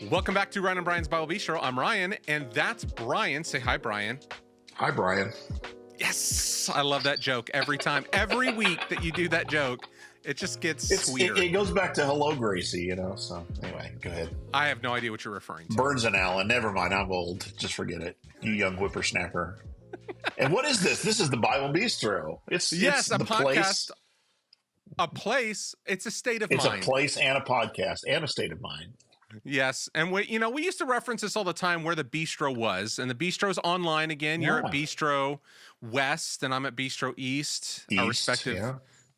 Welcome back to Ryan and Brian's Bible Bistro. I'm Ryan, and that's Brian. Say hi, Brian. Hi, Brian. Yes, I love that joke every time. Every week that you do that joke, it just gets sweeter. It goes back to hello, Gracie, So anyway, go ahead. I have no idea what you're referring to. Burns and Allen. Never mind. I'm old. Just forget it. You young whippersnapper. And what is this? This is the Bible Bistro. It's a the podcast. A place. It's a state of mind. It's a place and a podcast and a state of mind. Yes, and we used to reference this all the time where the bistro was, and the bistro's online again. Yeah. You're at Bistro West, and I'm at Bistro East our respective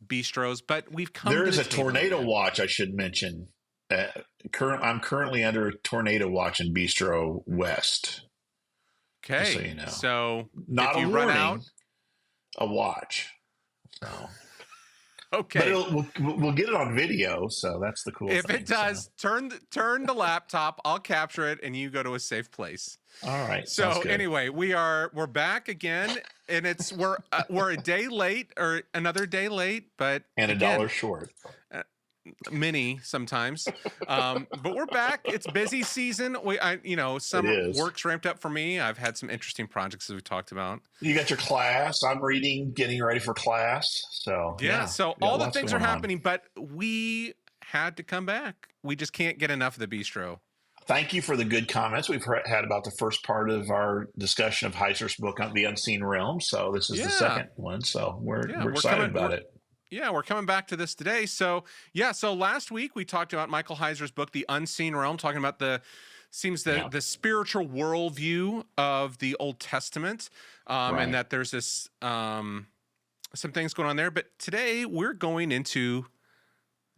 bistros. But we've come. There is to a tornado watch. I should mention. I'm currently under a tornado watch in Bistro West. Okay, so you know. So not if a you warning, run out, a watch. So. Okay, but we'll get it on video, so that's the cool thing. If it does, turn the laptop. I'll capture it, and you go to a safe place. All right. So anyway, we're back again, and we're a day late or another day late, but and again, $1 short. Many sometimes, but we're back. It's busy season. Some work's ramped up for me. I've had some interesting projects that we talked about. You got your class. I'm reading, getting ready for class. So so all the things are happening, but we had to come back. We just can't get enough of the bistro. Thank you for the good comments we've had about the first part of our discussion of Heiser's book on the unseen realm. So this is the second one. So we're excited about it. Yeah, we're coming back to this today. So last week we talked about Michael Heiser's book, The Unseen Realm, talking about the spiritual worldview of the Old Testament, and that there's this some things going on there. But today we're going into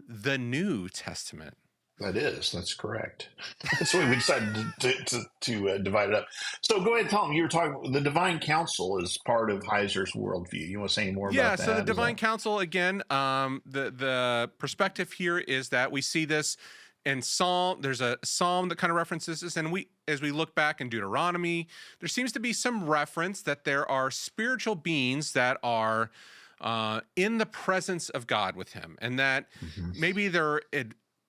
the New Testament. That's correct. So we decided to divide it up. So go ahead and tell them, you were talking, the divine council is part of Heiser's worldview. You want to say any more about that? Yeah, so the divine council, again, the perspective here is that we see this in Psalm. There's a Psalm that kind of references this, and as we look back in Deuteronomy, there seems to be some reference that there are spiritual beings that are in the presence of God with him, and that maybe they're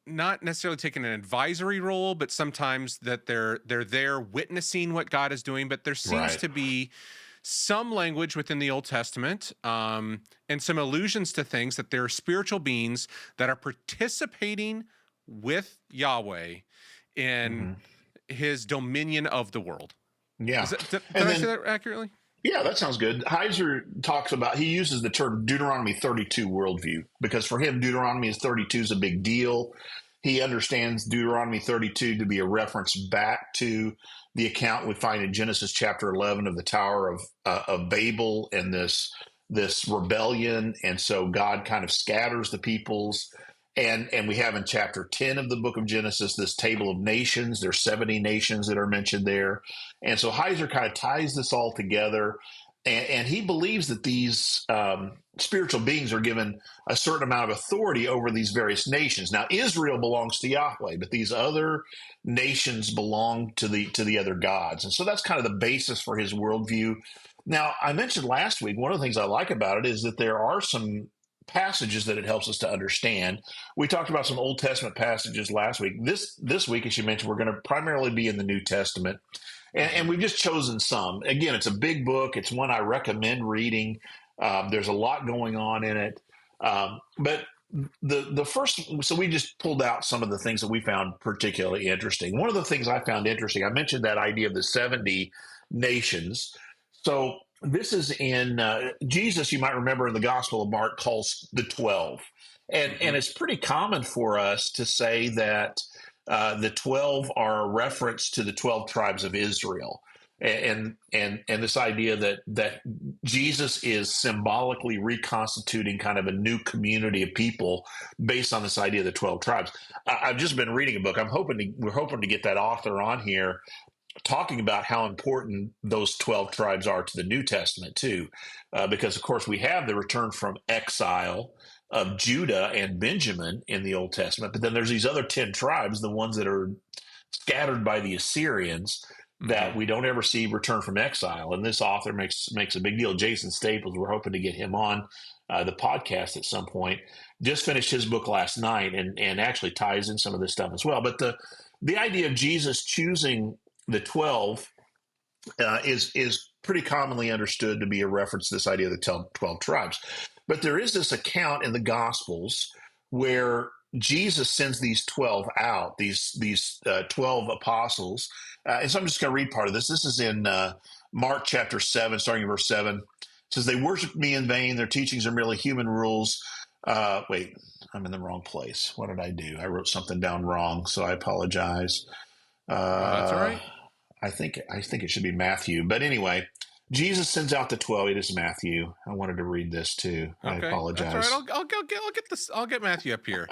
not necessarily taking an advisory role, but sometimes that they're there witnessing what God is doing. But there seems to be some language within the Old Testament and some allusions to things that there are spiritual beings that are participating with Yahweh in his dominion of the world. Yeah. Did I say that accurately? Yeah, that sounds good. Heiser he uses the term Deuteronomy 32 worldview, because for him, Deuteronomy 32 is a big deal. He understands Deuteronomy 32 to be a reference back to the account we find in Genesis chapter 11 of the Tower of Babel and this rebellion. And so God kind of scatters the peoples. And we have in chapter 10 of the book of Genesis this table of nations. There's 70 nations that are mentioned there. And so Heiser kind of ties this all together. And he believes that these spiritual beings are given a certain amount of authority over these various nations. Now, Israel belongs to Yahweh, but these other nations belong to the other gods. And so that's kind of the basis for his worldview. Now, I mentioned last week, one of the things I like about it is that there are some passages that it helps us to understand. We talked about some Old Testament passages last week. This week, as you mentioned, we're going to primarily be in the New Testament. And we've just chosen some. Again, it's a big book. It's one I recommend reading. There's a lot going on in it. But the first, so we just pulled out some of the things that we found particularly interesting. One of the things I found interesting, I mentioned that idea of the 70 nations. So this is in Jesus, you might remember in the Gospel of Mark, calls the 12. And it's pretty common for us to say that the 12 are a reference to the 12 tribes of Israel. And this idea that Jesus is symbolically reconstituting kind of a new community of people based on this idea of the 12 tribes. I've just been reading a book. We're hoping to get that author on here talking about how important those 12 tribes are to the New Testament too, because of course we have the return from exile of Judah and Benjamin in the Old Testament, but then there's these other 10 tribes, the ones that are scattered by the Assyrians, that we don't ever see return from exile. And this author makes a big deal. Jason Staples, we're hoping to get him on the podcast at some point. Just finished his book last night and actually ties in some of this stuff as well. But the idea of Jesus choosing the 12 is pretty commonly understood to be a reference to this idea of the 12 tribes. But there is this account in the Gospels where Jesus sends these 12 out, these 12 apostles. And so I'm just going to read part of this. This is in Mark chapter 7, starting in verse 7. It says, "They worship me in vain. Their teachings are merely human rules." Wait, I'm in the wrong place. What did I do? I wrote something down wrong, so I apologize. That's all right. I think it should be Matthew. But anyway, Jesus sends out the 12. It is Matthew. I wanted to read this too. I apologize. That's all right. I'll get this. I'll get Matthew up here.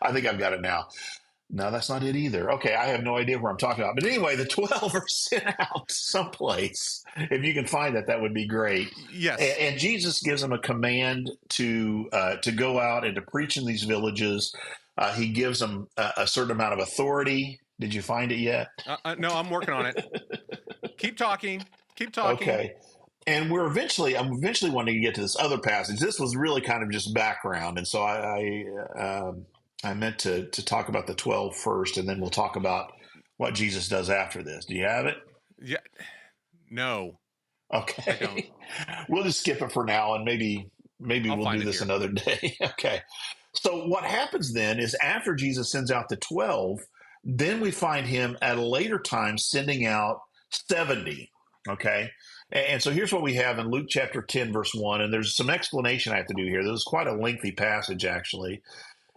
I think I've got it now. No, that's not it either. Okay, I have no idea where I'm talking about. But anyway, the 12 are sent out someplace. If you can find that, that would be great. Yes. And Jesus gives them a command to go out and to preach in these villages. He gives them a certain amount of authority. Did you find it yet? No, I'm working on it. Keep talking. Okay. And I'm eventually wanting to get to this other passage. This was really kind of just background. And so I meant to talk about the 12 first, and then we'll talk about what Jesus does after this. Do you have it? Yeah. No. Okay. I don't. We'll just skip it for now, and maybe we'll do this another day. Okay. So what happens then is after Jesus sends out the 12, then we find him at a later time sending out 70. Okay. And so here's what we have in Luke chapter 10, verse 1. And there's some explanation I have to do here. This is quite a lengthy passage, actually.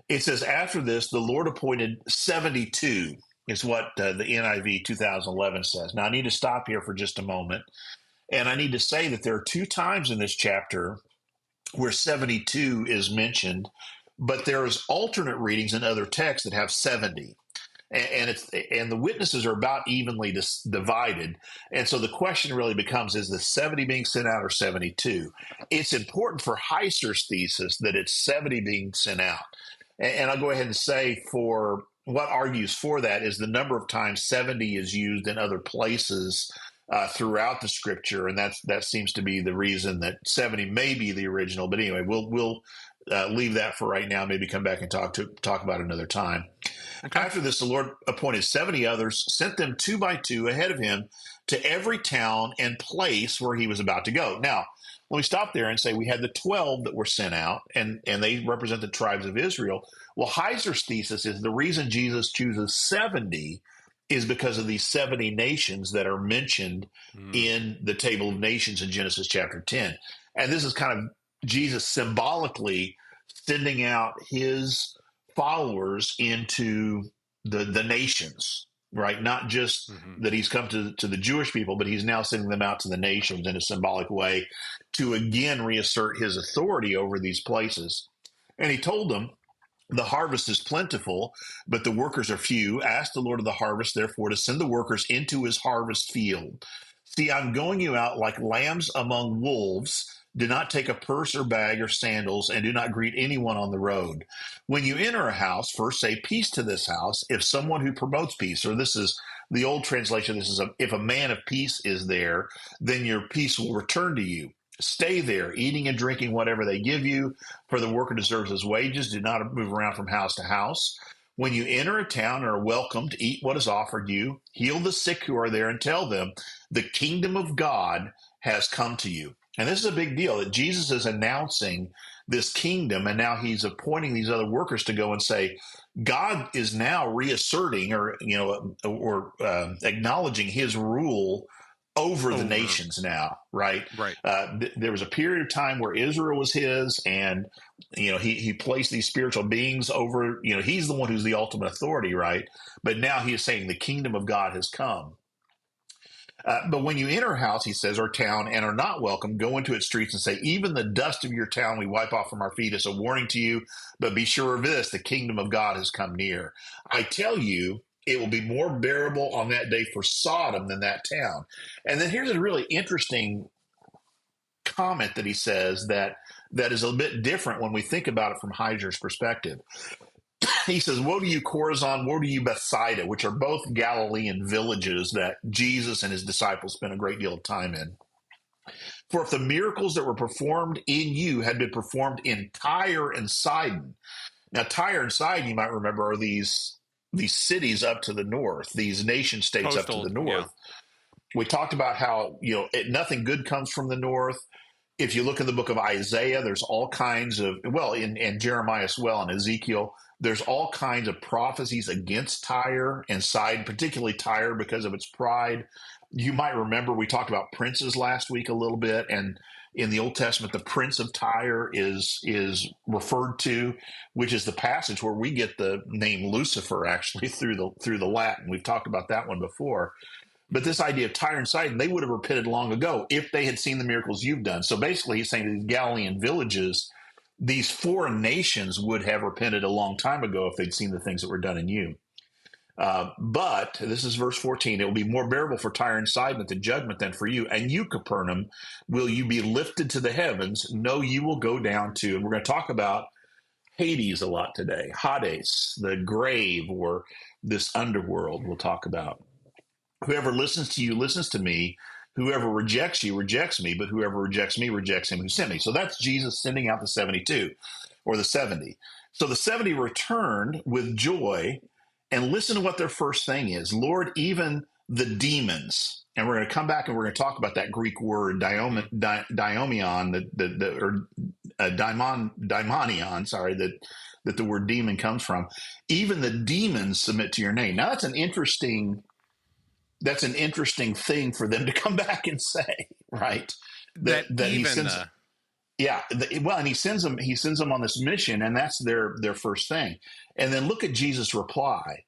It says, "After this, the Lord appointed 72, is what the NIV 2011 says. Now, I need to stop here for just a moment. And I need to say that there are 2 times in this chapter where 72 is mentioned, but there's alternate readings in other texts that have 70. And the witnesses are about evenly divided. And so the question really becomes, is the 70 being sent out or 72? It's important for Heiser's thesis that it's 70 being sent out. And I'll go ahead and say, for what argues for that is the number of times 70 is used in other places throughout the scripture. And that seems to be the reason that 70 may be the original. But anyway, we'll leave that for right now, maybe come back and talk about it another time. Okay. After this, the Lord appointed 70 others, sent them 2 by 2 ahead of him to every town and place where he was about to go. Now, let me stop there and say we had the 12 that were sent out, and they represent the tribes of Israel. Well, Heiser's thesis is the reason Jesus chooses 70 is because of these 70 nations that are mentioned in the table of nations in Genesis chapter 10. And this is kind of Jesus symbolically sending out his followers into the nations, right? Not just that he's come to the Jewish people, but he's now sending them out to the nations in a symbolic way to again reassert his authority over these places. And he told them, "The harvest is plentiful, but the workers are few. Ask the Lord of the harvest, therefore, to send the workers into his harvest field. See, I'm going you out like lambs among wolves. Do not take a purse or bag or sandals, and do not greet anyone on the road. When you enter a house, first say peace to this house. If someone who promotes peace," or this is the old translation, if a man of peace is there, then your peace will return to you. Stay there, eating and drinking whatever they give you, for the worker deserves his wages. Do not move around from house to house. When you enter a town and are welcome to eat what is offered you, heal the sick who are there and tell them, the kingdom of God has come to you." And this is a big deal that Jesus is announcing this kingdom, and now he's appointing these other workers to go and say, God is now reasserting or acknowledging his rule over the nations now, right? Right. There was a period of time where Israel was his, and he placed these spiritual beings over. He's the one who's the ultimate authority, right? But now he is saying the kingdom of God has come. But when you enter a house, he says, or town, and are not welcome, go into its streets and say, even the dust of your town we wipe off from our feet as a warning to you. But be sure of this, the kingdom of God has come near. I tell you, it will be more bearable on that day for Sodom than that town. And then here's a really interesting comment that he says that is a bit different when we think about it from Heiser's perspective. He says, "Woe to you, Chorazin, woe to you, Bethsaida," which are both Galilean villages that Jesus and his disciples spent a great deal of time in. "For if the miracles that were performed in you had been performed in Tyre and Sidon." Now, Tyre and Sidon, you might remember, are these these cities up to the north, these nation states up to Coastal, the yeah. north. We talked about how, nothing good comes from the north. If you look in the book of Isaiah, there's all kinds of, well, in Jeremiah as well, and Ezekiel, there's all kinds of prophecies against Tyre and Sidon, particularly Tyre because of its pride. You might remember we talked about princes last week a little bit, and in the Old Testament, the prince of Tyre is referred to, which is the passage where we get the name Lucifer actually through the Latin. We've talked about that one before. But this idea of Tyre and Sidon, they would have repented long ago if they had seen the miracles you've done. So basically, he's saying these Galilean villages, these foreign nations would have repented a long time ago if they'd seen the things that were done in you. But this is verse 14. It will be more bearable for Tyre and Sidon at the judgment than for you. And you, Capernaum, will you be lifted to the heavens? No, you will go down to, and we're going to talk about Hades a lot today. Hades, the grave, or this underworld we'll talk about. Whoever listens to you listens to me. Whoever rejects you rejects me, but whoever rejects me rejects him who sent me. So that's Jesus sending out the 72 or the 70. So the 70 returned with joy, and listen to what their first thing is. Lord, even the demons, and we're going to come back and we're going to talk about that Greek word daimonion, daimonion, sorry, that the word demon comes from. Even the demons submit to your name. Now that's an interesting thing for them to come back and say, right? That even he sends, and he sends them on this mission, and that's their first thing. And then look at Jesus' reply.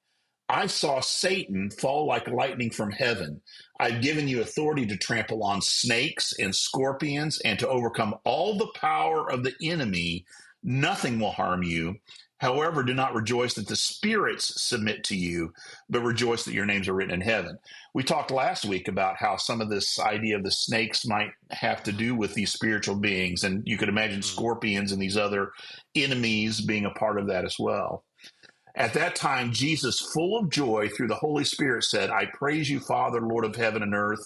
I saw Satan fall like lightning from heaven. I've given you authority to trample on snakes and scorpions and to overcome all the power of the enemy. Nothing will harm you. However, do not rejoice that the spirits submit to you, but rejoice that your names are written in heaven. We talked last week about how some of this idea of the snakes might have to do with these spiritual beings, and you could imagine scorpions and these other enemies being a part of that as well. At that time, Jesus, full of joy through the Holy Spirit, said, I praise you, Father, Lord of heaven and earth,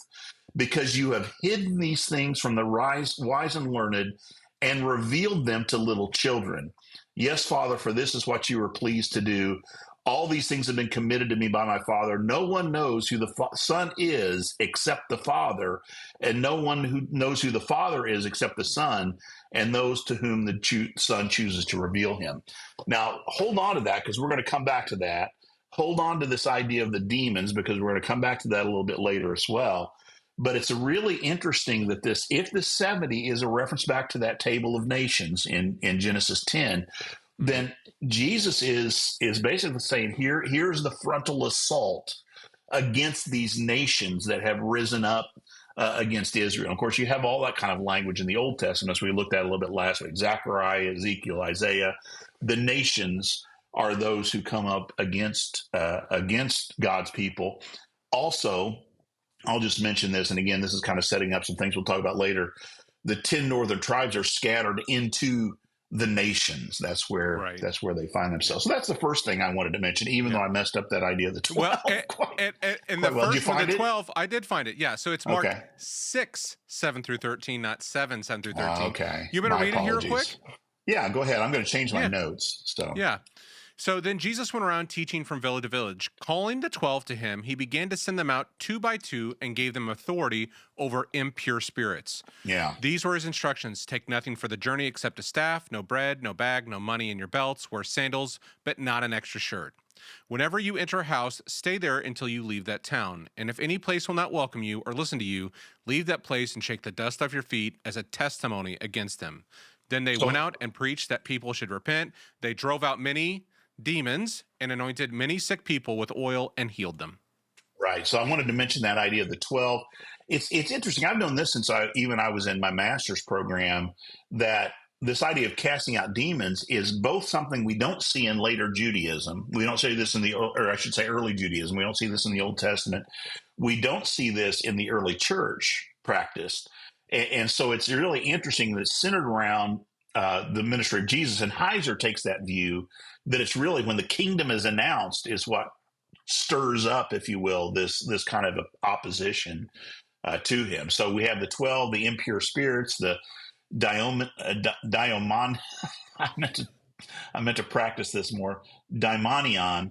because you have hidden these things from the wise and learned and revealed them to little children. Yes, Father, for this is what you were pleased to do. All these things have been committed to me by my Father. No one knows who the Son is except the Father, and no one who knows who the Father is except the Son, and those to whom the Son chooses to reveal him. Now, hold on to that, because we're going to come back to that. Hold on to this idea of the demons, because we're going to come back to that a little bit later as well. But it's really interesting that if the 70 is a reference back to that table of nations in Genesis 10, then Jesus is basically saying, here's the frontal assault against these nations that have risen up against Israel. Of course, you have all that kind of language in the Old Testament, as we looked at a little bit last week. Zechariah, Ezekiel, Isaiah. The nations are those who come up against God's people. Also, I'll just mention this, and again, this is kind of setting up some things we'll talk about later. The 10 northern tribes are scattered into the nations. That's where they find themselves. So that's the first thing I wanted to mention, even though I messed up that idea of the 12. Well, and the first one, the 12, I did find it. Yeah, so it's marked 6, 7 through 13, not 7, 7 through 13. Okay. You better read it here real quick? Yeah, go ahead. I'm going to change my notes. So yeah. So then Jesus went around teaching from village to village. Calling the 12 to him, he began to send them out 2 by 2 and gave them authority over impure spirits. Yeah. These were his instructions. Take nothing for the journey except a staff, no bread, no bag, no money in your belts, wear sandals, but not an extra shirt. Whenever you enter a house, stay there until you leave that town. And if any place will not welcome you or listen to you, leave that place and shake the dust off your feet as a testimony against them. Then they went out and preached that people should repent. They drove out many demons and anointed many sick people with oil and healed them. Right. So I wanted to mention that idea of the 12. It's interesting. I've known this since I was in my master's program, that this idea of casting out demons is both something we don't see in later Judaism. We don't see this early Judaism. We don't see this in the Old Testament. We don't see this in the early church practiced. And so it's really interesting that it's centered around the ministry of Jesus. And Heiser takes that view that it's really when the kingdom is announced is what stirs up, if you will, this kind of opposition to him. So we have the 12, the impure spirits, the daimon. I meant to practice this more. Daimonion,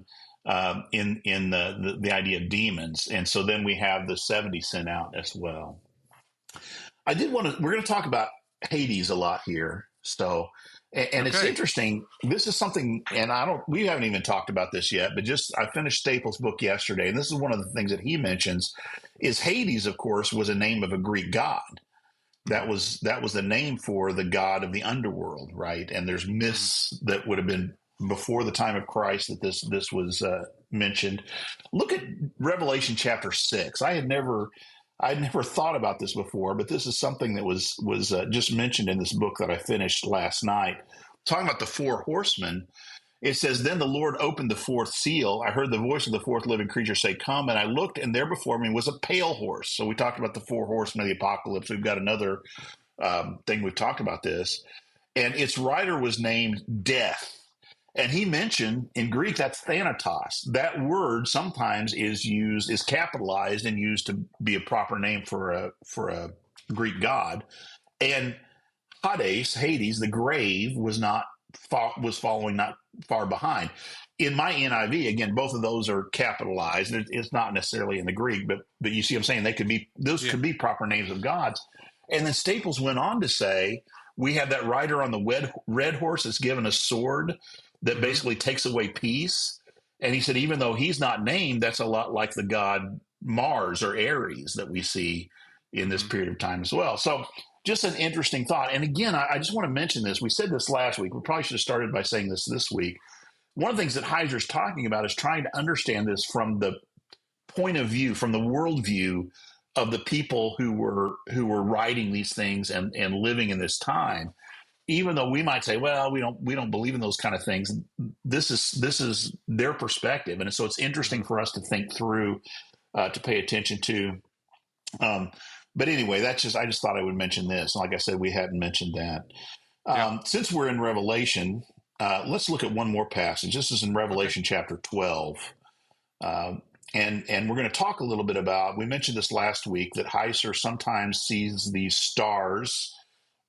in the idea of demons. And so then we have the 70 sent out as well. I did want to, we're going to talk about Hades a lot here. So, and it's Okay. interesting. This is something, and we haven't even talked about this yet, but I finished Staples' book yesterday. And this is one of the things that he mentions is Hades, of course, was a name of a Greek god. That was the name for the god of the underworld, right? And there's myths that would have been before the time of Christ that this was mentioned. Look at Revelation chapter 6. I'd never thought about this before, but this is something that was just mentioned in this book that I finished last night. Talking about the four horsemen, it says, "Then the Lord opened the fourth seal. I heard the voice of the fourth living creature say, 'Come,' and I looked, and there before me was a pale horse." So we talked about the four horsemen of the apocalypse. We've got another thing we've talked about this. And its rider was named Death. And he mentioned in Greek, that's Thanatos. That word sometimes is capitalized and used to be a proper name for a Greek god. And Hades, the grave, was following not far behind. In my NIV, again, both of those are capitalized. It's not necessarily in the Greek, but you see what I'm saying? Those could be proper names of gods. And then Staples went on to say, we have that rider on the red horse that's given a sword that basically takes away peace. And he said, even though he's not named, that's a lot like the god Mars or Ares that we see in this period of time as well. So just an interesting thought. And again, I just want to mention this. We said this last week. We probably should have started by saying this week. One of the things that Heiser's talking about is trying to understand this from the point of view, from the worldview of the people who were writing these things and living in this time. Even though we might say, well, we don't believe in those kind of things, this is their perspective, and so it's interesting for us to think through, to pay attention to. But anyway, I just thought I would mention this. Like I said, we hadn't mentioned that. Since we're in Revelation, let's look at one more passage. This is in Revelation chapter 12. And we're going to talk a little bit about, we mentioned this last week, that Heiser sometimes sees these stars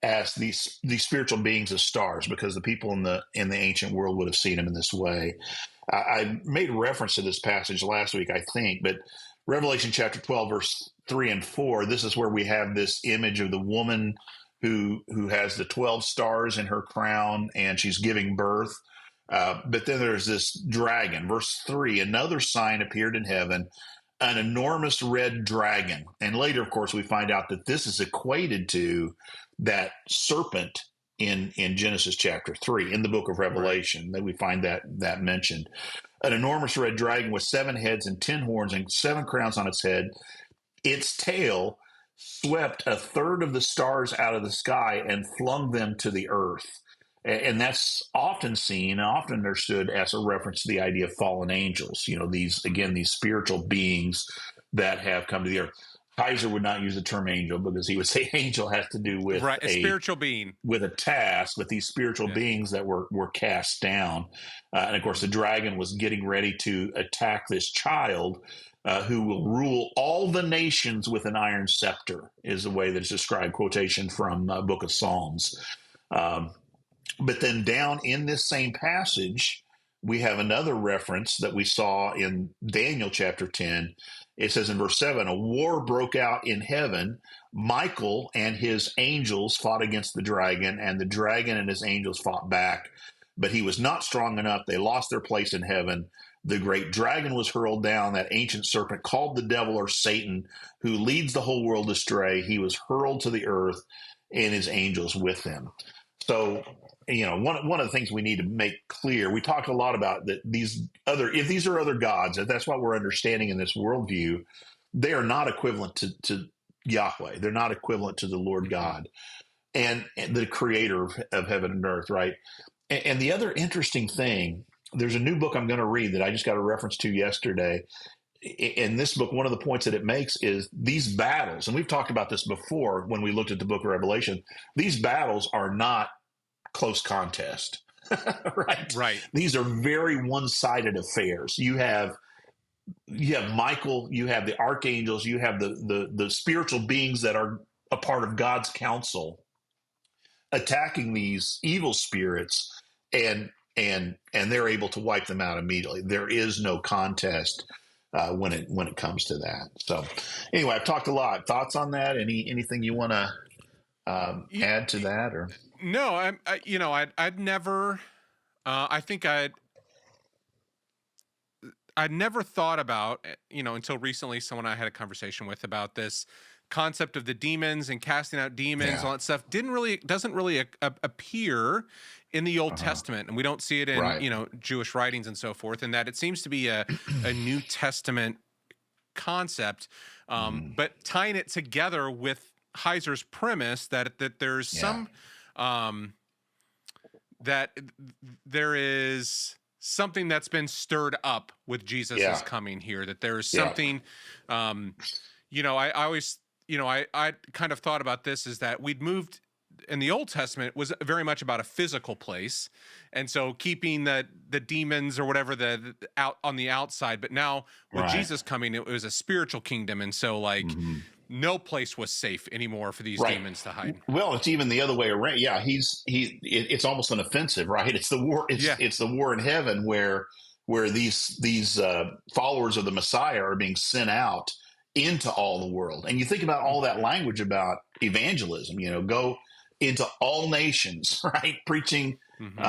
as these spiritual beings as stars, because the people in the ancient world would have seen them in this way. I made reference to this passage last week, I think, but Revelation chapter 12, verse 3 and 4, this is where we have this image of the woman who has the 12 stars in her crown, and she's giving birth. But then there's this dragon. Verse 3, another sign appeared in heaven, an enormous red dragon. And later, of course, we find out that this is equated to that serpent in Genesis chapter 3, in the book of Revelation, that we find that mentioned. An enormous red dragon with 7 heads and 10 horns and 7 crowns on its head. Its tail swept a third of the stars out of the sky and flung them to the earth. And that's often seen, often understood as a reference to the idea of fallen angels. These spiritual beings that have come to the earth. Heiser would not use the term angel, because he would say angel has to do with a spiritual being, with a task, with these spiritual beings that were cast down. And of course, the dragon was getting ready to attack this child who will rule all the nations with an iron scepter, is the way that it's described, quotation from Book of Psalms. But then down in this same passage, we have another reference that we saw in Daniel chapter 10. It says in verse 7, a war broke out in heaven. Michael and his angels fought against the dragon, and the dragon and his angels fought back. But he was not strong enough. They lost their place in heaven. The great dragon was hurled down, that ancient serpent called the devil or Satan, who leads the whole world astray. He was hurled to the earth, and his angels with him. So, one of the things we need to make clear, we talked a lot about that if these are other gods, if that's what we're understanding in this worldview, they are not equivalent to Yahweh. They're not equivalent to the Lord God and the creator of heaven and earth, right? And the other interesting thing, there's a new book I'm going to read that I just got a reference to yesterday. In this book, one of the points that it makes is these battles, and we've talked about this before when we looked at the book of Revelation, these battles are not close contest, right? These are very one-sided affairs. You have Michael, you have the archangels, you have the spiritual beings that are a part of God's counsel attacking these evil spirits, and and they're able to wipe them out immediately. There is no contest when it comes to that. So anyway, I've talked a lot. Thoughts on that? Anything you want to Y- add to that? Or No, I'd never. I think I'd never thought about, until recently, someone I had a conversation with about this concept of the demons and casting out demons, yeah, all that stuff doesn't really appear in the Old uh-huh. Testament, and we don't see it in, Right. Jewish writings and so forth, and that it seems to be a New Testament concept. Mm, But tying it together with Heiser's premise that there's yeah, some that there is something that's been stirred up with Jesus's yeah, coming here, that there's yeah, something, I always, I kind of thought about this, is that we'd moved in the Old Testament was very much about a physical place. And so keeping the demons or whatever the out on the outside, but now with right. Jesus coming, it was a spiritual kingdom. And so like Hmm. no place was safe anymore for these Right. demons to hide. Well, it's even the other way around. Yeah, it's almost an offensive, right? It's the war. Yeah. It's the war in heaven where these followers of the Messiah are being sent out into all the world. And you think about all that language about evangelism. Go into all nations, right? Preaching Mm-hmm.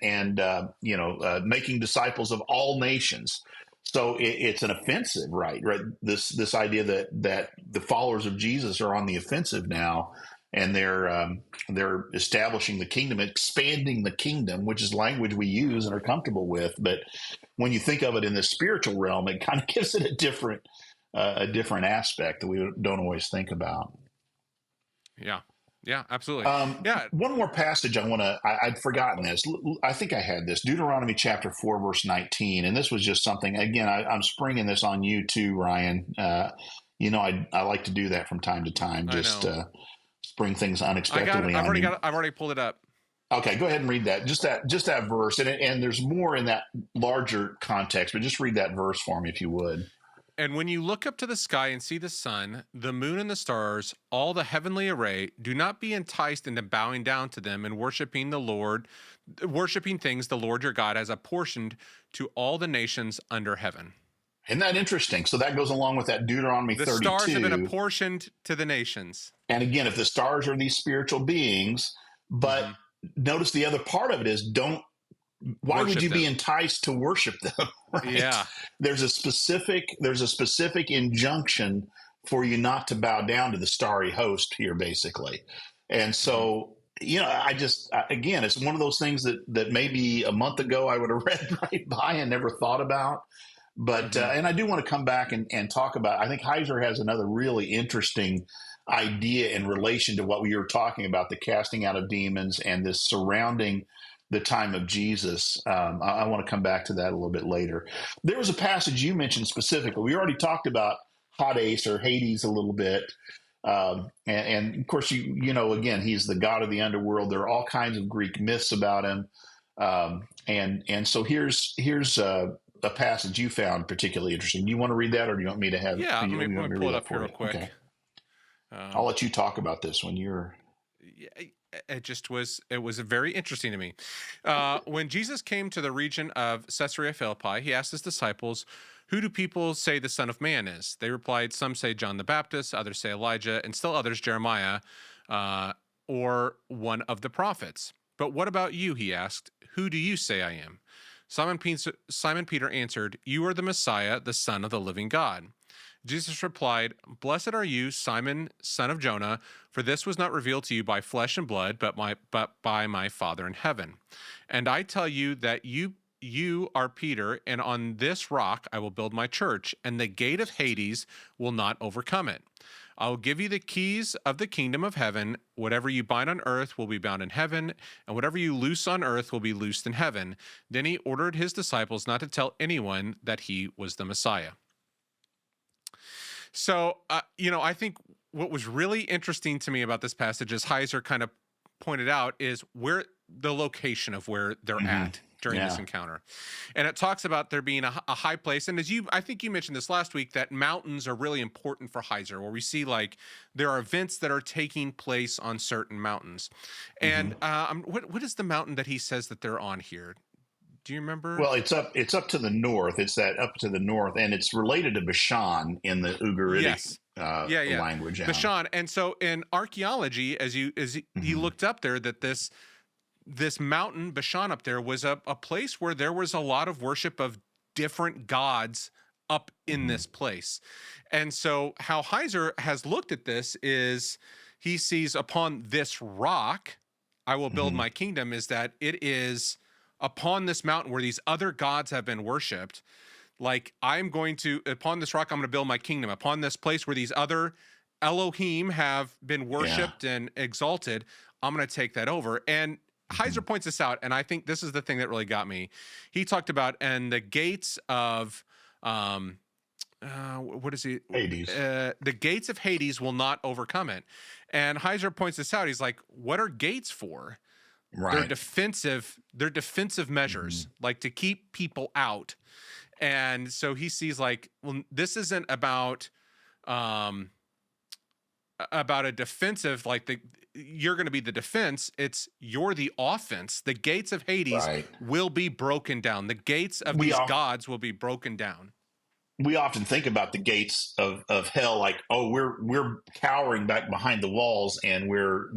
and making disciples of all nations. So it's an offensive, right? Right. This idea that the followers of Jesus are on the offensive now, and they're establishing the kingdom, expanding the kingdom, which is language we use and are comfortable with. But when you think of it in the spiritual realm, it kind of gives it a different aspect that we don't always think about. Yeah. Yeah, absolutely. Yeah. One more passage I'd forgotten this. I think I had this Deuteronomy chapter 4, verse 19. And this was just something, again, I'm springing this on you too, Ryan. I like to do that from time to time, I just know. spring things I got it. unexpectedly on you. I've already pulled it up. Okay, go ahead and read that. Just that verse. And there's more in that larger context, but just read that verse for me if you would. And when you look up to the sky and see the sun, the moon, and the stars, all the heavenly array, do not be enticed into bowing down to them and worshiping things the Lord your God has apportioned to all the nations under heaven. Isn't that interesting? So that goes along with that Deuteronomy The stars have been 32. apportioned to the nations. And again, if the stars are these spiritual beings, but Mm-hmm. notice the other part of it is why would Worship you be them. enticed to worship them? Right? Yeah. There's a specific injunction for you not to bow down to the starry host here, basically. And Mm-hmm. so, again, it's one of those things that maybe a month ago I would have read right by and never thought about. But Mm-hmm. and I do want to come back and talk about. I think Heiser has another really interesting idea in relation to what we were talking about, the casting out of demons and this surrounding the time of Jesus. I want to come back to that a little bit later. There was a passage you mentioned specifically. We already talked about Hades or Hades a little bit. And of course, again, he's the god of the underworld. There are all kinds of Greek myths about him. And so here's a passage you found particularly interesting. Do you want to read that, or do you want me to have? Yeah. You Let want me me to pull read it that up here for real you? quick. Okay, I'll Um, let you talk about this when you're. it was very interesting to me. When Jesus came to the region of Caesarea Philippi, he asked his disciples, "Who do people say the Son of Man is?" They replied, "Some say John the Baptist, others say Elijah, and still others Jeremiah, or one of the prophets." "But what about you?" he asked. "Who do you say I am?" Simon Peter answered, "You are the Messiah, the Son of the living God." Jesus replied, "Blessed are you, Simon, son of Jonah, for this was not revealed to you by flesh and blood, but by my Father in heaven. And I tell you that you are Peter, and on this rock I will build my church, and the gate of Hades will not overcome it. I will give you the keys of the kingdom of heaven. Whatever you bind on earth will be bound in heaven, and whatever you loose on earth will be loosed in heaven." Then he ordered his disciples not to tell anyone that he was the Messiah. So, I think what was really interesting to me about this passage, as Heiser kind of pointed out, is where the location of where they're Mhm. at. during this Yeah. encounter. And it talks about there being a high place. And I think you mentioned this last week, that mountains are really important for Heiser, where we see like there are events that are taking place on certain mountains. And what is the mountain that he says that they're on here? Do you remember? Well, it's up to the north. It's that up to the north, and it's related to Bashan in the Ugaritic Yes. Yeah. language. Yeah. Bashan. And so in archaeology, as he looked up there, that this mountain Bashan up there was a place where there was a lot of worship of different gods up in this place. And so how Heiser has looked at this is he sees upon this rock, I will build my kingdom, is that it is upon this mountain where these other gods have been worshiped. Like, upon this rock, I'm going to build my kingdom. Upon this place where these other Elohim have been worshiped and exalted, I'm going to take that over. And Heiser points this out, and I think this is the thing that really got me. He talked about, and the gates of, what is he? Hades. The gates of Hades will not overcome it. And Heiser points this out. He's like, what are gates for? Right. They're defensive measures, like to keep people out. And so he sees like, well, this isn't about a defensive, like you're going to be the defense. It's you're the offense. The gates of Hades will be broken down. The gates of these gods will be broken down. We often think about the gates of hell like, oh, we're cowering back behind the walls, and we're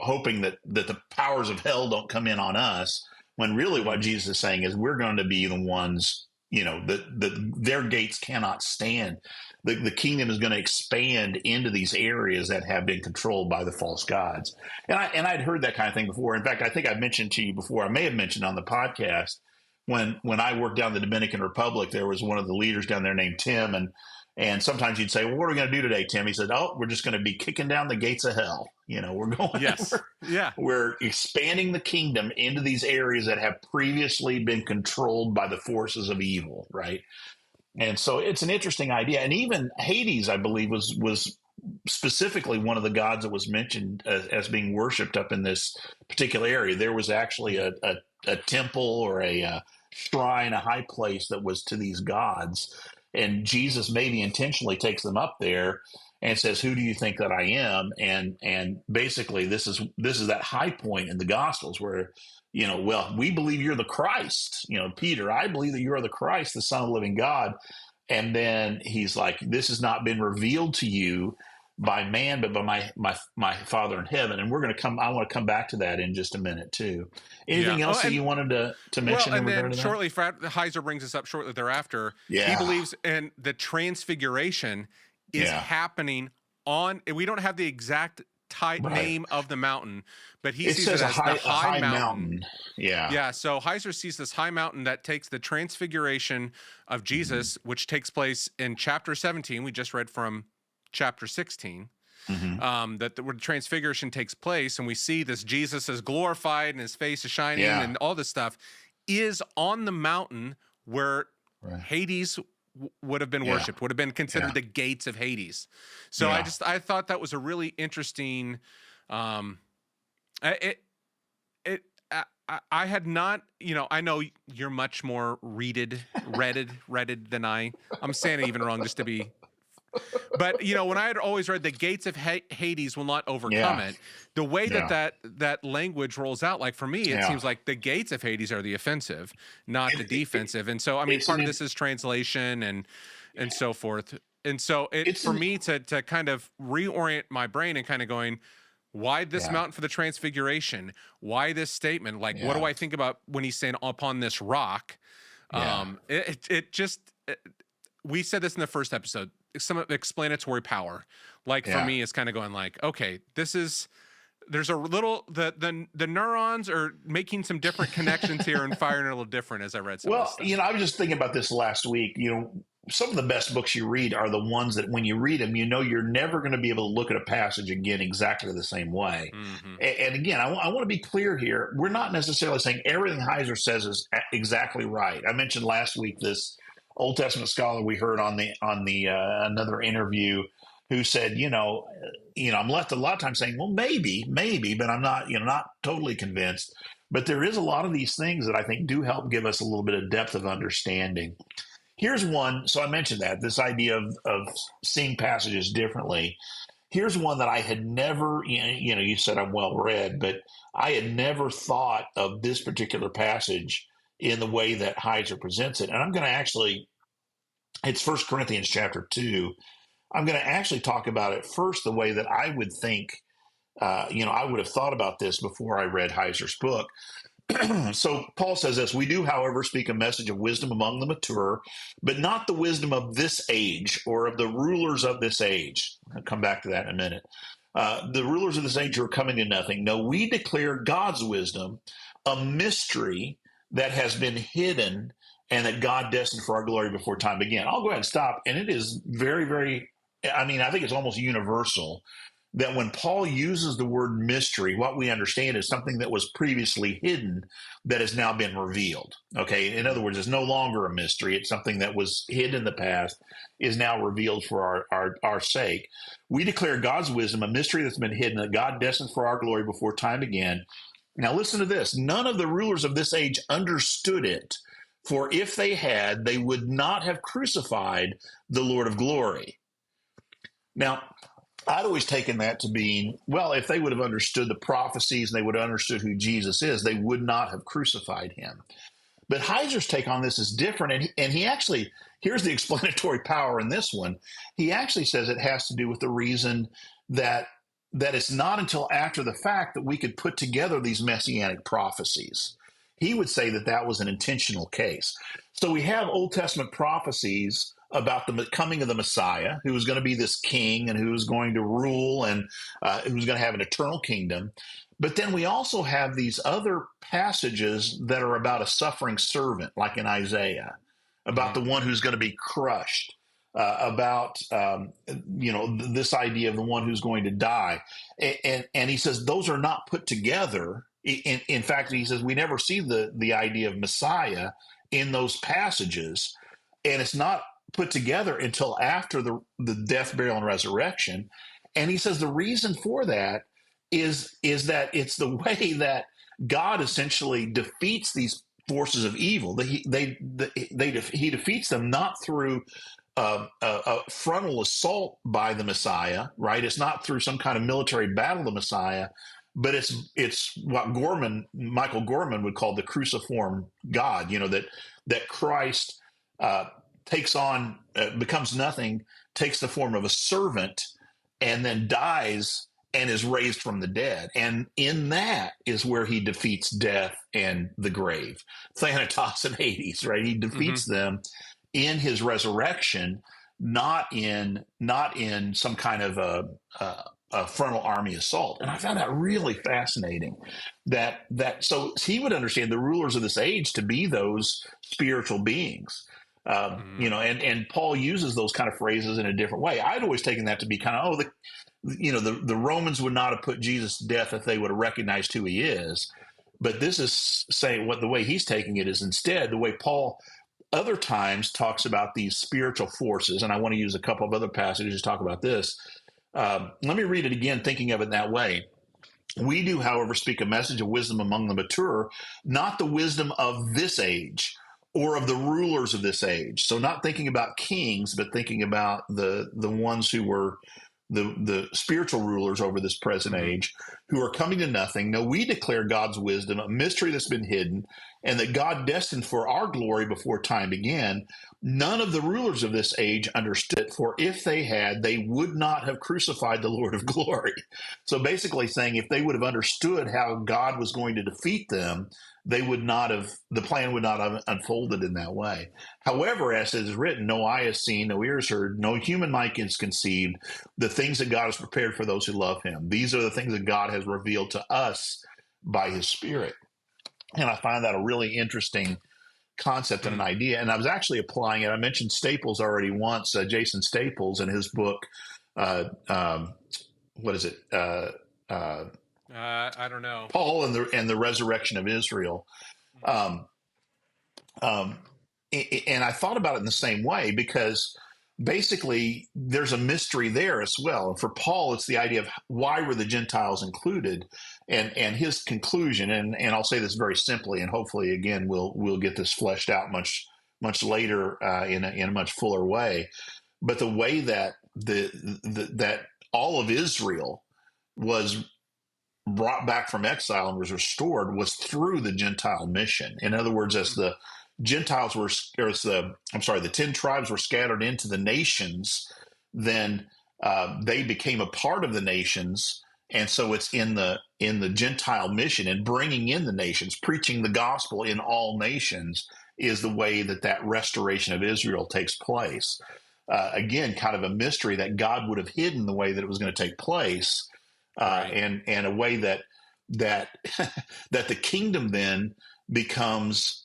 hoping that the powers of hell don't come in on us. When really what Jesus is saying is we're going to be the ones, their gates cannot stand. The kingdom is going to expand into these areas that have been controlled by the false gods. And I'd heard that kind of thing before. In fact, I think I mentioned to you before, I may have mentioned on the podcast, when I worked down the Dominican Republic, there was one of the leaders down there named Tim. And sometimes you'd say, well, what are we going to do today, Tim? He said, oh, we're just going to be kicking down the gates of hell. We're going, we're expanding the kingdom into these areas that have previously been controlled by the forces of evil. Right. And so it's an interesting idea. And even Hades, I believe, was specifically one of the gods that was mentioned as being worshipped up in this particular area. There was actually a temple or a shrine, a high place that was to these gods. And Jesus maybe intentionally takes them up there and says, who do you think that I am? And basically this is that high point in the Gospels where, well, we believe you're the Christ. Peter, I believe that you are the Christ, the Son of the living God. And then he's like, this has not been revealed to you by man, but by my Father in heaven. And I want to come back to that in just a minute too. Anything else that you wanted to mention? Well, and then shortly, Heiser brings us up shortly thereafter. He believes in the transfiguration is happening on, we don't have the exact name of the mountain, but he sees it as the high mountain. Yeah. So Heiser sees this high mountain that takes the transfiguration of Jesus, which takes place in chapter 17. We just read from chapter 16, where the transfiguration takes place, and we see this Jesus is glorified and his face is shining and all this stuff is on the mountain where Hades would have been worshipped, would have been considered the gates of Hades. So I thought that was a really interesting, I had not, I know you're much more readed than I'm saying it even wrong just to be, but when I had always read the gates of Hades will not overcome it, the way that language rolls out, like for me, it seems like the gates of Hades are the offensive, not the defensive. And so, I mean, part of this is translation and so forth. And so for me to kind of reorient my brain and kind of going, why this mountain for the transfiguration? Why this statement? Like, what do I think about when he's saying upon this rock? We said this in the first episode, some explanatory power. Like for me, it's kind of going like, okay, there's a little, the neurons are making some different connections here and firing a little different as I read some of this stuff. I was just thinking about this last week. Some of the best books you read are the ones that when you read them, you're never going to be able to look at a passage again exactly the same way. And again, I want to be clear here. We're not necessarily saying everything Heiser says is exactly right. I mentioned last week this Old Testament scholar we heard on the another interview who said, I'm left a lot of times saying, well, maybe, but I'm not, not totally convinced. But there is a lot of these things that I think do help give us a little bit of depth of understanding. Here's one. So I mentioned that this idea of seeing passages differently. Here's one that I had never, you said I'm well read, but I had never thought of this particular passage in the way that Heiser presents it. And I'm going to actually, it's First Corinthians chapter 2. I'm going to actually talk about it first the way that I would think, I would have thought about this before I read Heiser's book. So Paul says this: we do, however, speak a message of wisdom among the mature, but not the wisdom of this age or of the rulers of this age. I'll come back to that in a minute. The rulers of this age are coming to nothing. No, we declare God's wisdom, a mystery that has been hidden and that God destined for our glory before time began. I'll go ahead and stop. And it is very, very, I think it's almost universal that when Paul uses the word mystery, what we understand is something that was previously hidden that has now been revealed. Okay. In other words, it's no longer a mystery. It's something that was hid in the past, is now revealed for our sake. We declare God's wisdom, a mystery that's been hidden, that God destined for our glory before time began. Now listen to this. None of the rulers of this age understood it, for if they had, they would not have crucified the Lord of glory. Now, I'd always taken that to mean, well, if they would have understood the prophecies and they would have understood who Jesus is, they would not have crucified him. But Heiser's take on this is different. And he actually, here's the explanatory power in this one. He actually says it has to do with the reason that it's not until after the fact that we could put together these messianic prophecies. He would say that that was an intentional case. So we have Old Testament prophecies about the coming of the Messiah, who was going to be this king and who was going to rule and who was going to have an eternal kingdom. But then we also have these other passages that are about a suffering servant, like in Isaiah, about the one who's going to be crushed, about this idea of the one who's going to die. And he says those are not put together. In fact, he says we never see the idea of Messiah in those passages, and it's not put together until after the death, burial, and resurrection. And he says the reason for that is that it's the way that God essentially defeats these forces of evil. He defeats them not through a frontal assault by the Messiah, right? It's not through some kind of military battle of the Messiah, but it's what Michael Gorman would call the cruciform God. That Christ takes on, becomes nothing, takes the form of a servant, and then dies and is raised from the dead. And in that is where he defeats death and the grave, Thanatos and Hades, right? He defeats them in his resurrection, not in some kind of a frontal army assault. And I found that really fascinating. So he would understand the rulers of this age to be those spiritual beings. And Paul uses those kind of phrases in a different way. I'd always taken that to be kind of, the Romans would not have put Jesus to death if they would have recognized who he is. But this is saying the way he's taking it is instead the way Paul other times talks about these spiritual forces. And I want to use a couple of other passages to talk about this. Let me read it again, thinking of it that way. We do, however, speak a message of wisdom among the mature, not the wisdom of this age, or of the rulers of this age. So not thinking about kings, but thinking about the ones who were the spiritual rulers over this present age, who are coming to nothing. No, we declare God's wisdom, a mystery that's been hidden, and that God destined for our glory before time began. None of the rulers of this age understood it, for if they had, they would not have crucified the Lord of glory. So basically saying if they would have understood how God was going to defeat them, the plan would not have unfolded in that way. However, as it is written, no eye has seen, no ear has heard, no human mind has conceived the things that God has prepared for those who love him. These are the things that God has revealed to us by his Spirit. And I find that a really interesting concept and an idea. And I was actually applying it. I mentioned Staples already once, Jason Staples, in his book, what is it? I don't know. Paul and the Resurrection of Israel. And I thought about it in the same way, because basically there's a mystery there as well. And for Paul, it's the idea of why were the Gentiles included, and his conclusion. And I'll say this very simply, and hopefully again we'll get this fleshed out much later in a much fuller way. But the way that that all of Israel was brought back from exile and was restored was through the Gentile mission. In other words, as the Gentiles were, or as the 10 tribes were scattered into the nations, then they became a part of the nations. And so it's in the Gentile mission and bringing in the nations, preaching the gospel in all nations is the way that restoration of Israel takes place. Again, kind of a mystery that God would have hidden the way that it was going to take place, and a way that that the kingdom then becomes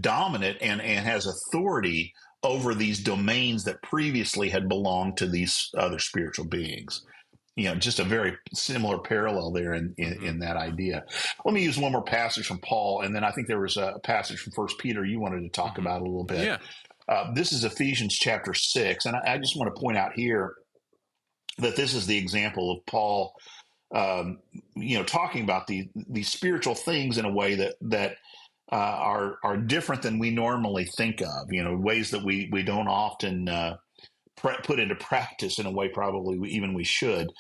dominant and has authority over these domains that previously had belonged to these other spiritual beings. Just a very similar parallel there in that idea. Let me use one more passage from Paul, and then I think there was a passage from 1 Peter you wanted to talk about a little bit. Yeah. This is Ephesians chapter 6, and I just want to point out here that this is the example of Paul, talking about these spiritual things in a way that are different than we normally think of. Ways that we don't often put into practice in a way probably even we should.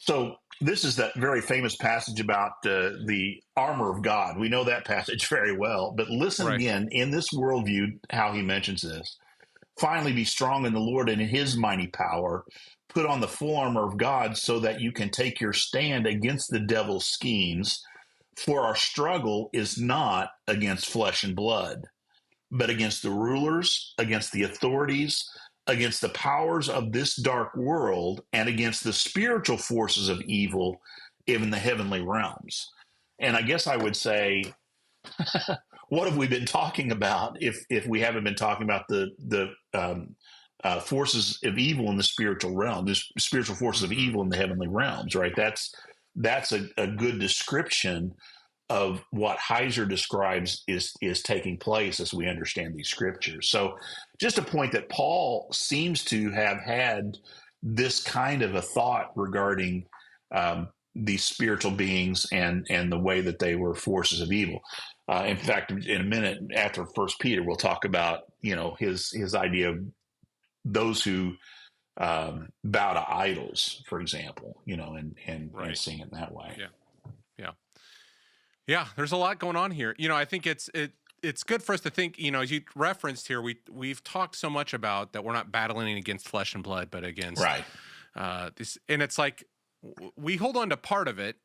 So this is that very famous passage about the armor of God. We know that passage very well, but listen again in this worldview how he mentions this. Finally, be strong in the Lord and in his mighty power. Put on the full armor of God so that you can take your stand against the devil's schemes. For our struggle is not against flesh and blood, but against the rulers, against the authorities, against the powers of this dark world, and against the spiritual forces of evil in the heavenly realms. And I guess I would say, what have we been talking about if we haven't been talking about the forces of evil in the spiritual realm, the spiritual forces of evil in the heavenly realms, right? That's a good description of what Heiser describes is taking place as we understand these scriptures. So just a point that Paul seems to have had this kind of a thought regarding these spiritual beings and the way that they were forces of evil. In fact, in a minute after 1 Peter, we'll talk about, his idea of those who bow to idols, for example, and seeing it that way. Yeah. Yeah, there's a lot going on here. I think it's good for us to think, as you referenced here, we've talked so much about that we're not battling against flesh and blood, but against this. And it's like we hold on to part of it.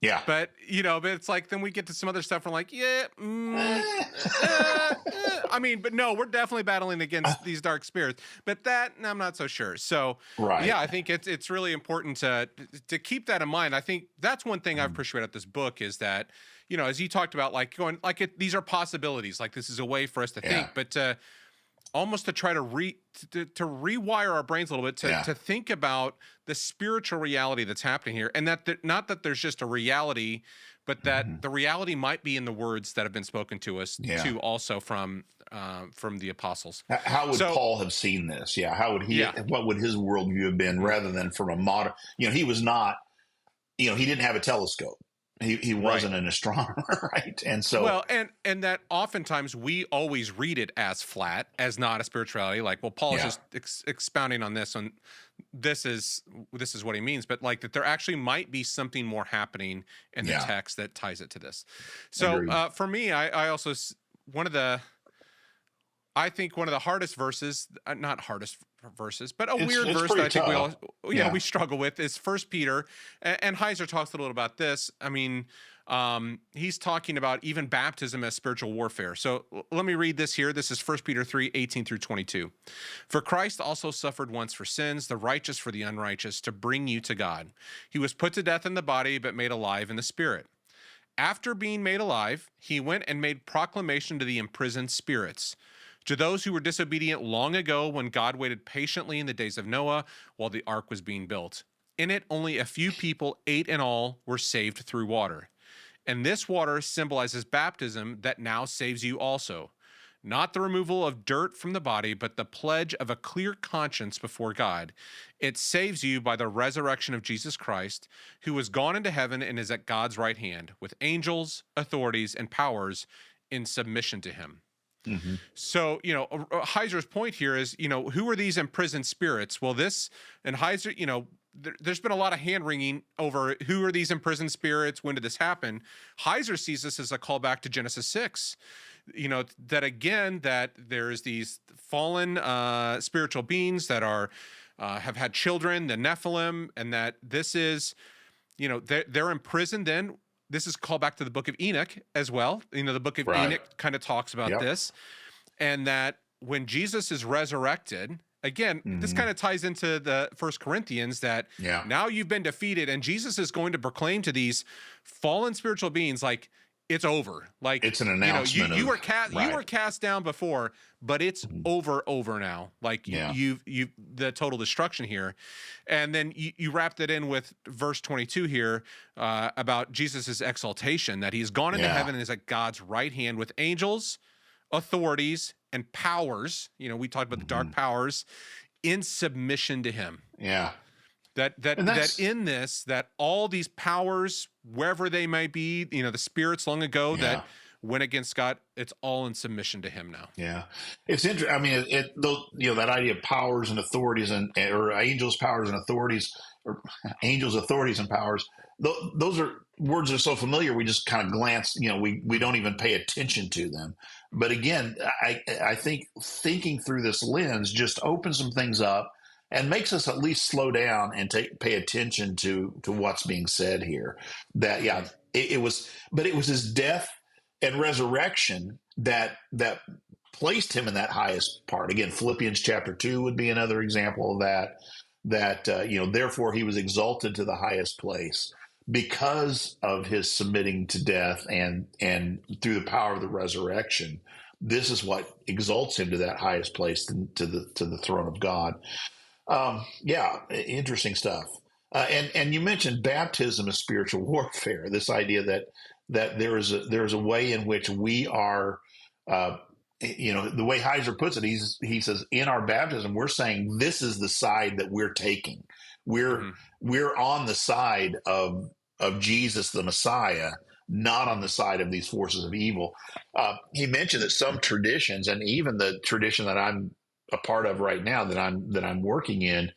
Yeah. But it's like then we get to some other stuff. We're like, but no, we're definitely battling against these dark spirits. But that I'm not so sure. So yeah, I think it's really important to keep that in mind. I think that's one thing I've appreciated about this book is that, as you talked about, like going like these are possibilities. Like this is a way for us to think, but almost to try to rewire our brains a little bit to think about the spiritual reality that's happening here, and that not that there's just a reality, but that the reality might be in the words that have been spoken to us too, also from the apostles. How would Paul have seen this? Yeah, how would he? What would his worldview have been rather than from a modern? He was not. He didn't have a telescope. He wasn't an astronomer, right? And so and that oftentimes we always read it as flat, as not a spirituality. Like, well, Paul is just expounding on this, and this is what he means. But like that, there actually might be something more happening in the text that ties it to this. So for me, I also I think one of the hardest verses, not hardest verses, but a weird verse that I think we struggle with is 1 Peter. And Heiser talks a little about this. I mean, he's talking about even baptism as spiritual warfare. So let me read this here. This is 1 Peter 3:18-22. For Christ also suffered once for sins, the righteous for the unrighteous, to bring you to God. He was put to death in the body, but made alive in the spirit. After being made alive, he went and made proclamation to the imprisoned spirits, to those who were disobedient long ago when God waited patiently in the days of Noah while the ark was being built. In it, only a few people, 8 in all, were saved through water. And this water symbolizes baptism that now saves you also. not the removal of dirt from the body, but the pledge of a clear conscience before God. It saves you by the resurrection of Jesus Christ, who has gone into heaven and is at God's right hand, with angels, authorities, and powers in submission to him. Mm-hmm. So, Heiser's point here is, who are these imprisoned spirits? Well, and Heiser, there's been a lot of hand wringing over who are these imprisoned spirits? When did this happen? Heiser sees this as a callback to Genesis 6. That again, that there's these fallen spiritual beings that are have had children, the Nephilim, and that this is, they're imprisoned. Then this is called back to the book of Enoch as well. The book of Right. Enoch kind of talks about this, and that when Jesus is resurrected, again, this kind of ties into the First Corinthians, that now you've been defeated, and Jesus is going to proclaim to these fallen spiritual beings, like, it's over. Like, it's an announcement. You were cast down before, but it's over now. Like, you've the total destruction here. And then you wrapped it in with verse 22 here about Jesus's exaltation, that he's gone into heaven and is at God's right hand with angels, authorities, and powers. We talked about the dark powers in submission to him. Yeah. That in this, that all these powers, wherever they might be, the spirits long ago that went against God, it's all in submission to him now. Yeah, it's interesting. I mean, that idea of powers and authorities, or angels, powers, and authorities, or angels, authorities, and powers. Those are words that are so familiar. We just kind of glance. We don't even pay attention to them. But again, I think thinking through this lens just opens some things up and makes us at least slow down and pay attention to what's being said here. That it was his death and resurrection that placed him in that highest part. Again, Philippians chapter 2 would be another example of that. That therefore he was exalted to the highest place because of his submitting to death, and through the power of the resurrection. This is what exalts him to that highest place, to the throne of God. Interesting stuff. And you mentioned baptism as spiritual warfare. This idea that there is a way in which we are, the way Heiser puts it, he says in our baptism we're saying this is the side that we're taking. We're on the side of Jesus the Messiah, not on the side of these forces of evil. He mentioned that some traditions, and even the tradition that I'm a part of right now, that I'm working in,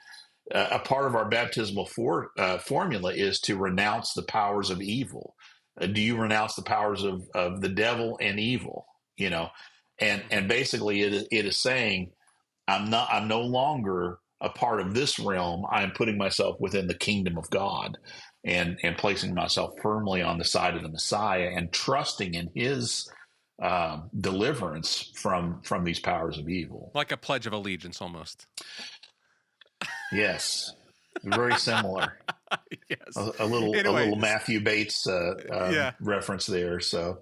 a part of our baptismal formula is to renounce the powers of evil. Do you renounce the powers of the devil and evil? And basically it is saying I'm no longer a part of this realm. I'm putting myself within the kingdom of God, and placing myself firmly on the side of the Messiah, and trusting in his deliverance from these powers of evil. Like a pledge of allegiance, almost. Yes, very similar. Yes, a little Matthew Bates reference there. So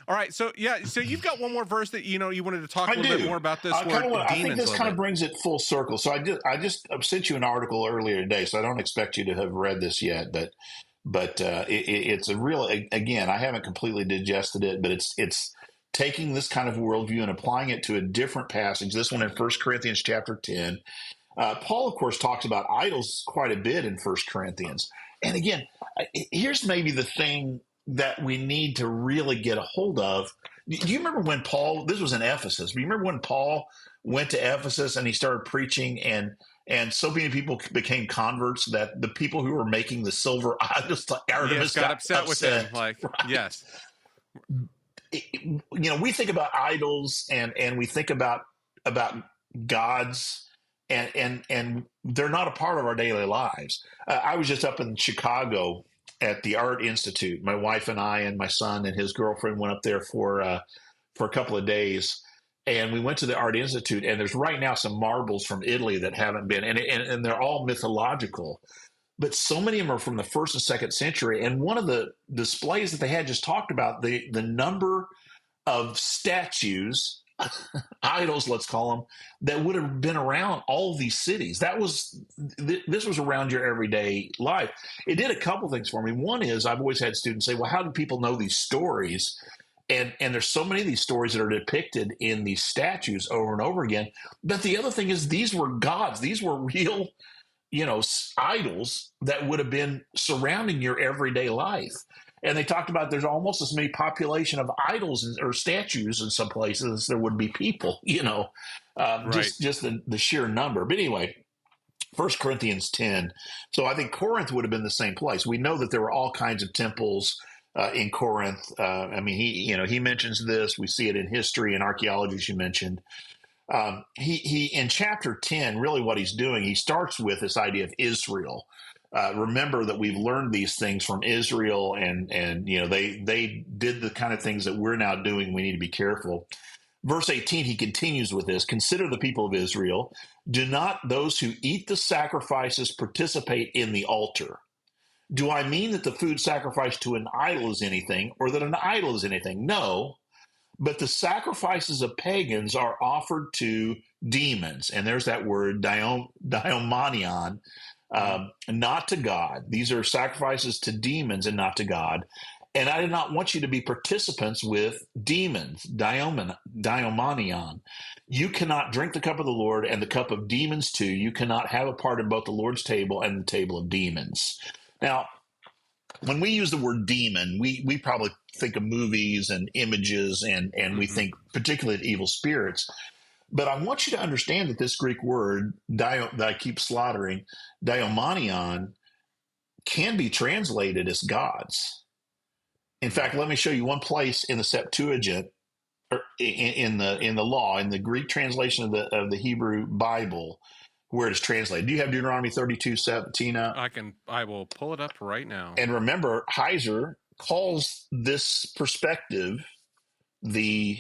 all right. So you've got one more verse that you wanted to talk a little bit more about this. I think this kind of brings it full circle. So I just sent you an article earlier today, so I don't expect you to have read this yet, but it's a real, again, I haven't completely digested it, but it's taking this kind of worldview and applying it to a different passage. This one in 1 Corinthians chapter 10. Paul, of course, talks about idols quite a bit in 1 Corinthians. And again, here's maybe the thing that we need to really get a hold of. Do you remember when Paul, this was in Ephesus, do you remember when Paul went to Ephesus and he started preaching, and so many people became converts that the people who were making the silver idols, Artemis, got upset with him. Like, right? Yes. We think about idols and we think about gods, and they're not a part of our daily lives. I was just up in Chicago at the Art Institute. My wife and I and my son and his girlfriend went up there for a couple of days, and we went to the Art Institute. And there's right now some marbles from Italy that haven't been, and they're all mythological, but so many of them are from the 1st and 2nd century. And one of the displays that they had just talked about the number of statues, idols, let's call them, that would have been around all these cities. This was around your everyday life. It did a couple things for me. One is I've always had students say, well, how do people know these stories? And there's so many of these stories that are depicted in these statues over and over again. But the other thing is, these were gods. These were real, idols that would have been surrounding your everyday life. And they talked about there's almost as many population of idols or statues in some places as there would be people, Right. just the sheer number. But anyway, 1 Corinthians 10. So I think Corinth would have been the same place. We know that there were all kinds of temples in Corinth. He mentions this. We see it in history and archaeology, as you mentioned. He in chapter 10, really what he's doing, he starts with this idea of Israel. Remember that we've learned these things from Israel, and they did the kind of things that we're now doing. We need to be careful. Verse 18, he continues with this: consider the people of Israel. Do not those who eat the sacrifices participate in the altar? Do I mean that the food sacrificed to an idol is anything, or that an idol is anything? No, but the sacrifices of pagans are offered to demons. And there's that word, daimonion, not to God. These are sacrifices to demons and not to God. And I did not want you to be participants with demons, daimonion. You cannot drink the cup of the Lord and the cup of demons too. You cannot have a part in both the Lord's table and the table of demons. Now, when we use the word demon, we probably think of movies and images, and we think particularly of evil spirits. But I want you to understand that this Greek word that I keep slaughtering, daimonion, can be translated as gods. In fact, let me show you one place in the Septuagint, or in the law, in the Greek translation of the Hebrew Bible, where it is translated. Do you have Deuteronomy 32:17? I will pull it up right now. And remember, Heiser calls this perspective the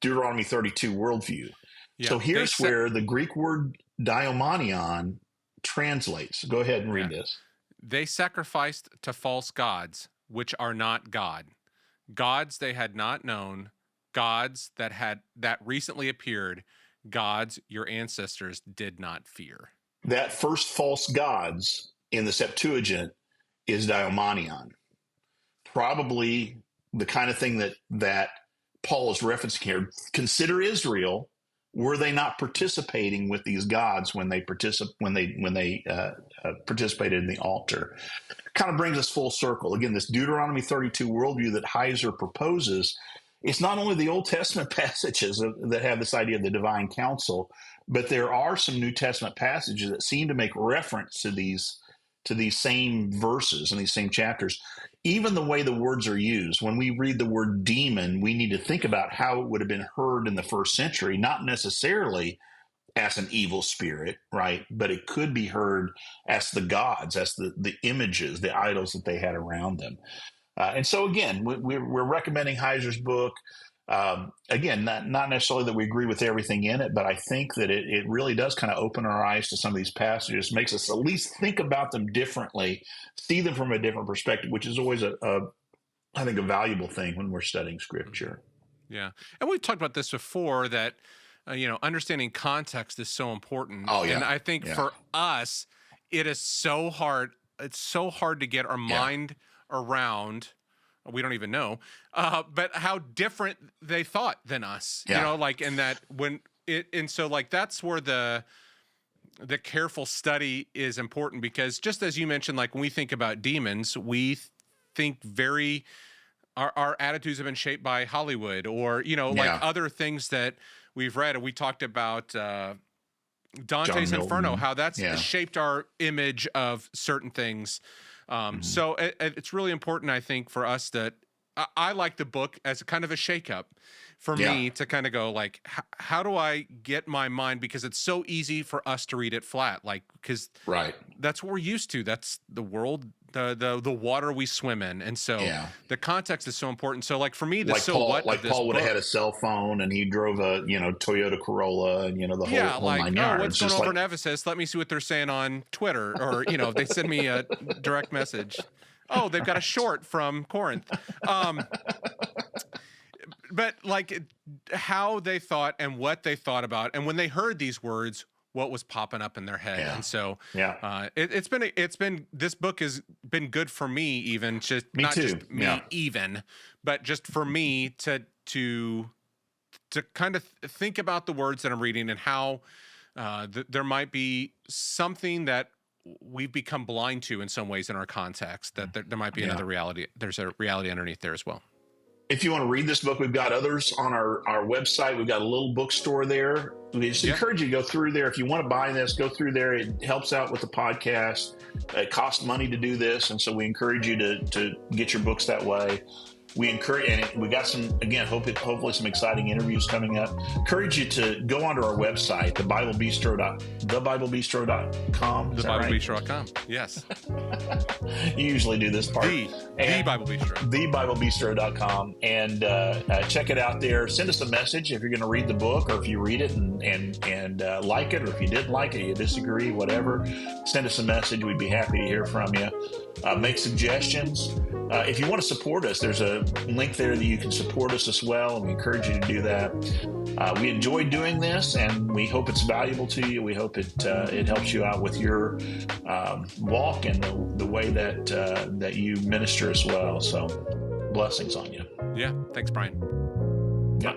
Deuteronomy 32 worldview. Yeah, so here's where the Greek word daimonion translates. Go ahead and read this. They sacrificed to false gods, which are not God. Gods they had not known, gods that recently appeared, gods your ancestors did not fear. That first false gods in the Septuagint is daimonion. Probably the kind of thing that Paul is referencing here. Consider Israel. Were they not participating with these gods when they participated in the altar? Kind of brings us full circle. Again, this Deuteronomy 32 worldview that Heiser proposes, it's not only the Old Testament passages that have this idea of the divine council, but there are some New Testament passages that seem to make reference to these same verses and these same chapters. Even the way the words are used, when we read the word demon, we need to think about how it would have been heard in the first century, not necessarily as an evil spirit, right? But it could be heard as the gods, as the images, the idols that they had around them. And so, again, we're recommending Heiser's book. Again, not necessarily that we agree with everything in it, but I think that it really does kind of open our eyes to some of these passages, makes us at least think about them differently, see them from a different perspective, which is always I think a valuable thing when we're studying Scripture. Yeah. And we've talked about this before, that, understanding context is so important. Oh, yeah. And I think for us, it is so hard. It's so hard to get our mind around. We don't even know, but how different they thought than us, and that that's where the careful study is important, because just as you mentioned, like when we think about demons, we think our attitudes have been shaped by Hollywood or, other things that we've read. And we talked about Dante's Inferno, how that's shaped our image of certain things. So it's really important, I think, for us that I like the book as a kind of a shakeup for me to kind of go like, how do I get my mind? Because it's so easy for us to read it flat, because that's what we're used to. That's the world, the water we swim in. And so the context is so important. So like for me, Paul would have had a cell phone and he drove a, Toyota Corolla and, the whole 9 yards. What's going over in Ephesus? Let me see what they're saying on Twitter, or, if they send me a direct message. Oh, they've got a short from Corinth. But like how they thought and what they thought about, and when they heard these words, what was popping up in their head. And so this book has been good for me, even just Me not too. just me Yeah. even, but just for me to kind of think about the words that I'm reading and how there might be something that we've become blind to in some ways in our context, that there might be another reality. There's a reality underneath there as well. If you want to read this book, we've got others on our website. We've got a little bookstore there. We just encourage you to go through there. If you want to buy this, go through there. It helps out with the podcast. It costs money to do this, and so we encourage you to get your books that way. We encourage, and we got some, again, hopefully some exciting interviews coming up. Encourage you to go onto our website, thebiblebistro.com. Thebiblebistro.com. Yes. You usually do this part. The Bible Bistro. Thebiblebistro.com, and check it out there. Send us a message if you're going to read the book, or if you read it and like it, or if you didn't like it, you disagree, whatever. Send us a message. We'd be happy to hear from you. Make suggestions. If you want to support us, there's a link there that you can support us as well, and we encourage you to do that. We enjoy doing this, and we hope it's valuable to you. We hope it helps you out with your walk and the way that you minister as well. So blessings on you. Yeah. Thanks, Brian. Yeah.